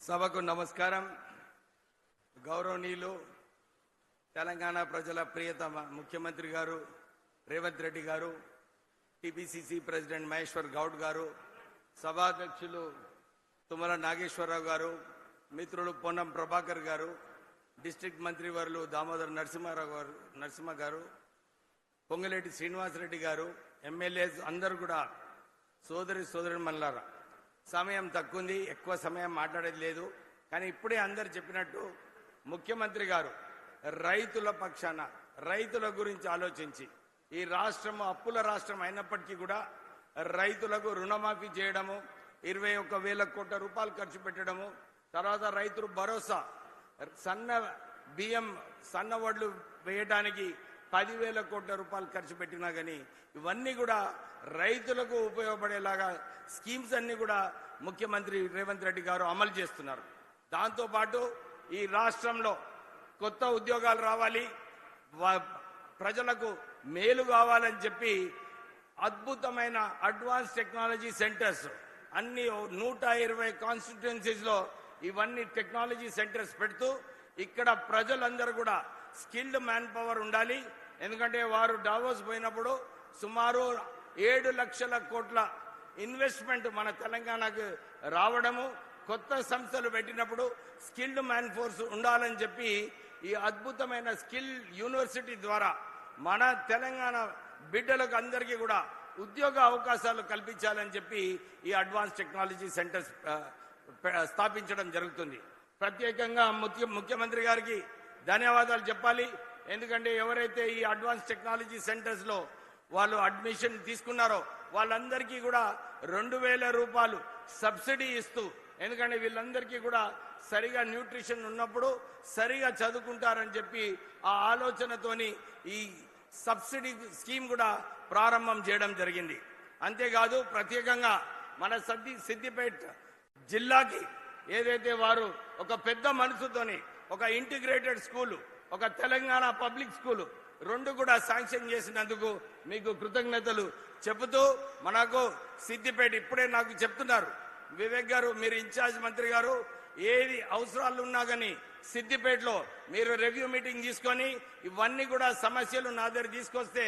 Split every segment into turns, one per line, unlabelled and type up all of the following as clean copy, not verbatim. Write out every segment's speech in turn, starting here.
సభకు నమస్కారం. గౌరవనీయులు తెలంగాణ ప్రజల ప్రియతమ ముఖ్యమంత్రి గారు రేవంత్ రెడ్డి గారు, టీపీసీసీ ప్రెసిడెంట్ మహేశ్వర్ గౌడ్ గారు, సభాధ్యక్షులు తుమ్మల నాగేశ్వరరావు గారు, మిత్రులు పొన్నం ప్రభాకర్ గారు, డిస్ట్రిక్ట్ మంత్రివర్యులు దామోదర్ నరసింహ గారు, పొంగులేటి శ్రీనివాసరెడ్డి గారు, ఎమ్మెల్యేస్ అందరూ కూడా సోదరి మల్లారా, సమయం తక్కువ ఉంది, ఎక్కువ సమయం మాట్లాడేది లేదు. కానీ ఇప్పుడే అందరు చెప్పినట్టు ముఖ్యమంత్రి గారు రైతుల పక్షాన రైతుల గురించి ఆలోచించి ఈ రాష్ట్రం అప్పుల రాష్ట్రం అయినప్పటికీ కూడా రైతులకు రుణమాఫీ చేయడము, 21,000 కోట్ల రూపాయలు ఖర్చు పెట్టడము, తర్వాత రైతులు భరోసా సన్న బియ్యం సన్న వడ్లు వేయడానికి 10,000 కోట్ల రూపాయలు ఖర్చు పెట్టినా కానీ ఇవన్నీ కూడా రైతులకు ఉపయోగపడేలాగా స్కీమ్స్ అన్ని కూడా ముఖ్యమంత్రి రేవంత్ రెడ్డి గారు అమలు చేస్తున్నారు. దాంతోపాటు ఈ రాష్ట్రంలో కొత్త ఉద్యోగాలు రావాలి, ప్రజలకు మేలు కావాలని చెప్పి అద్భుతమైన అడ్వాన్స్ టెక్నాలజీ సెంటర్స్ అన్ని 120 కాన్స్టిట్యుయెన్సీస్లో ఇవన్నీ టెక్నాలజీ సెంటర్స్ పెడుతూ ఇక్కడ ప్రజలందరూ కూడా స్కిల్డ్ మ్యాన్ పవర్ ఉండాలి. ఎందుకంటే వారు డావోస్ పోయినప్పుడు సుమారు 7 లక్షల కోట్ల ఇన్వెస్ట్మెంట్ మన తెలంగాణకు రావడము, కొత్త సంస్థలు పెట్టినప్పుడు స్కిల్డ్ మ్యాన్ ఫోర్స్ ఉండాలని చెప్పి ఈ అద్భుతమైన స్కిల్ యూనివర్సిటీ ద్వారా మన తెలంగాణ బిడ్డలకు అందరికీ కూడా ఉద్యోగ అవకాశాలు కల్పించాలని చెప్పి ఈ అడ్వాన్స్ టెక్నాలజీ సెంటర్స్ స్థాపించడం జరుగుతుంది. ప్రత్యేకంగా ముఖ్యమంత్రి గారికి ధన్యవాదాలు చెప్పాలి. ఎందుకంటే ఎవరైతే ఈ అడ్వాన్స్ టెక్నాలజీ సెంటర్స్లో వాళ్ళు అడ్మిషన్ తీసుకున్నారో వాళ్ళందరికీ కూడా 2,000 రూపాయలు సబ్సిడీ ఇస్తూ, ఎందుకంటే వీళ్ళందరికీ కూడా సరిగా న్యూట్రిషన్ ఉన్నప్పుడు సరిగా చదువుకుంటారని చెప్పి ఆ ఆలోచనతోని ఈ సబ్సిడీ స్కీమ్ కూడా ప్రారంభం చేయడం జరిగింది. అంతేకాదు ప్రత్యేకంగా మన సిద్దిపేట జిల్లాకి ఏదైతే వారు ఒక పెద్ద మనసుతోని ఒక ఇంటిగ్రేటెడ్ స్కూలు, ఒక తెలంగాణ పబ్లిక్ స్కూలు 2 కూడా శాంక్షన్ చేసినందుకు మీకు కృతజ్ఞతలు చెబుతూ, మనకు సిద్దిపేట ఇప్పుడే నాకు చెప్తున్నారు వివేక్ గారు, మీరు ఇన్ఛార్జ్ మంత్రి గారు, ఏది అవసరాలు ఉన్నా కానీ సిద్దిపేటలో మీరు రివ్యూ మీటింగ్ తీసుకొని ఇవన్నీ కూడా సమస్యలు నా దగ్గర తీసుకొస్తే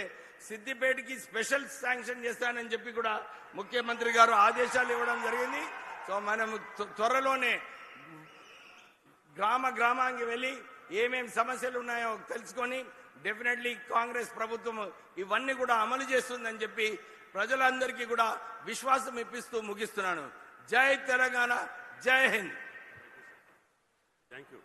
సిద్దిపేటకి స్పెషల్ శాంక్షన్ చేస్తానని చెప్పి కూడా ముఖ్యమంత్రి గారు ఆదేశాలు ఇవ్వడం జరిగింది. సో మనం త్వరలోనే గ్రామానికి వెళ్ళి ఏమేమి సమస్యలు ఉన్నాయో తెలుసుకొని డెఫినెట్లీ కాంగ్రెస్ ప్రభుత్వం ఇవన్నీ కూడా అమలు చేస్తుందని చెప్పి ప్రజలందరికీ కూడా విశ్వాసం ఇప్పిస్తూ ముగిస్తున్నాను. జై తెలంగాణ, జై హింద్.
Thank you.